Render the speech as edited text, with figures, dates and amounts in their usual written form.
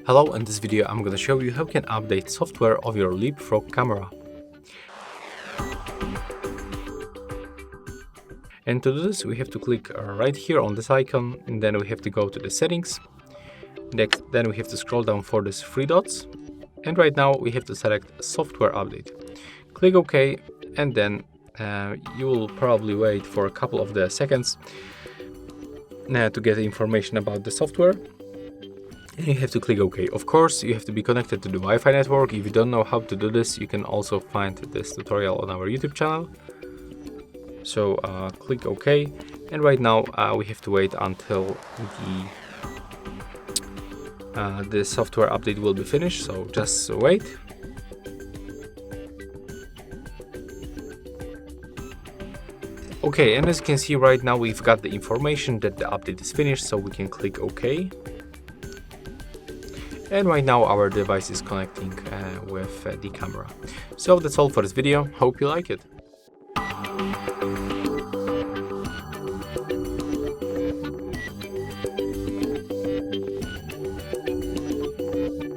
Hello, in this video I'm going to show you how you can update software of your LeapFrog camera. And to do this we have to click right here on this icon, and then we have to go to the settings. Next, then we have to scroll down for these three dots, and right now we have to select software update. Click OK, and then you will probably wait for a couple of the seconds to get information about the software. And you have to click OK. Of course, you have to be connected to the Wi-Fi network. If you don't know how to do this, you can also find this tutorial on our YouTube channel. So click OK, and right now we have to wait until the software update will be finished. So just wait. Okay, and as you can see right now we've got the information that the update is finished, so we can click OK. And right now our device is connecting with the camera. So that's all for this video. Hope you like it.